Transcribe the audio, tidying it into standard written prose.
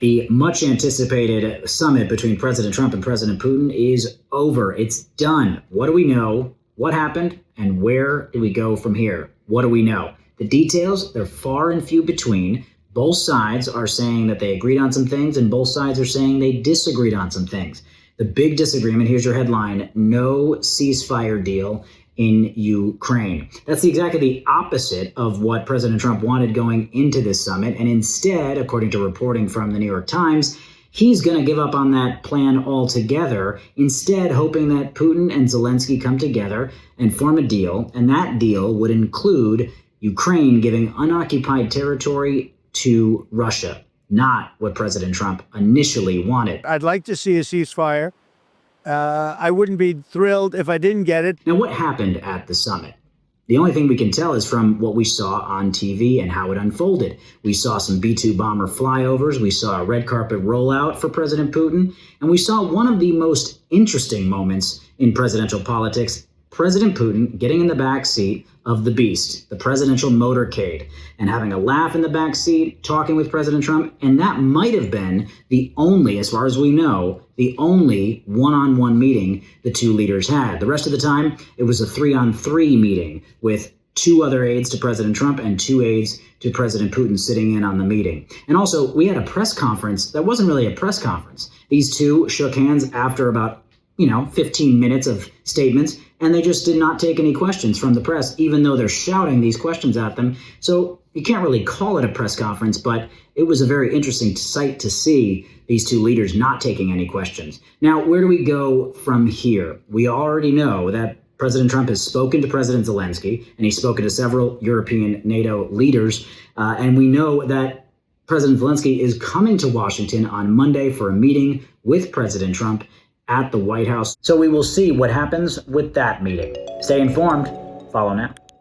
The much anticipated summit between President Trump and President Putin is over. It's done. What do we know? What happened? And where do we go from here? What do we know? The details, they're far and few between. Both sides are saying that they agreed on some things, and both sides are saying they disagreed on some things. The big disagreement, here's your headline: no ceasefire deal in Ukraine. That's exactly the opposite of what President Trump wanted going into this summit. And instead, according to reporting from the New York Times, he's going to give up on that plan altogether, instead hoping that Putin and Zelensky come together and form a deal. And that deal would include Ukraine giving unoccupied territory to Russia, not what President Trump initially wanted. I'd like to see a ceasefire. I wouldn't be thrilled if I didn't get it. Now, what happened at the summit? The only thing we can tell is from what we saw on TV and how it unfolded. We saw some B-2 bomber flyovers. We saw a red carpet rollout for President Putin. And we saw one of the most interesting moments in presidential politics: President Putin getting in the back seat of the beast, the presidential motorcade, and having a laugh in the back seat, talking with President Trump. And that might have been the only, as far as we know, the only one-on-one meeting the two leaders had. The rest of the time, it was a 3-on-3 meeting with 2 other aides to President Trump and 2 aides to President Putin sitting in on the meeting. And also, we had a press conference that wasn't really a press conference. These two shook hands after about 15 minutes of statements, and they just did not take any questions from the press, even though they're shouting these questions at them. So you can't really call it a press conference, but it was a very interesting sight to see these two leaders not taking any questions. Now, where do we go from here? We already know that President Trump has spoken to President Zelensky, and he's spoken to several European NATO leaders, and we know that President Zelensky is coming to Washington on Monday for a meeting with President Trump at the White House. So we will see what happens with that meeting. Stay informed. Follow now.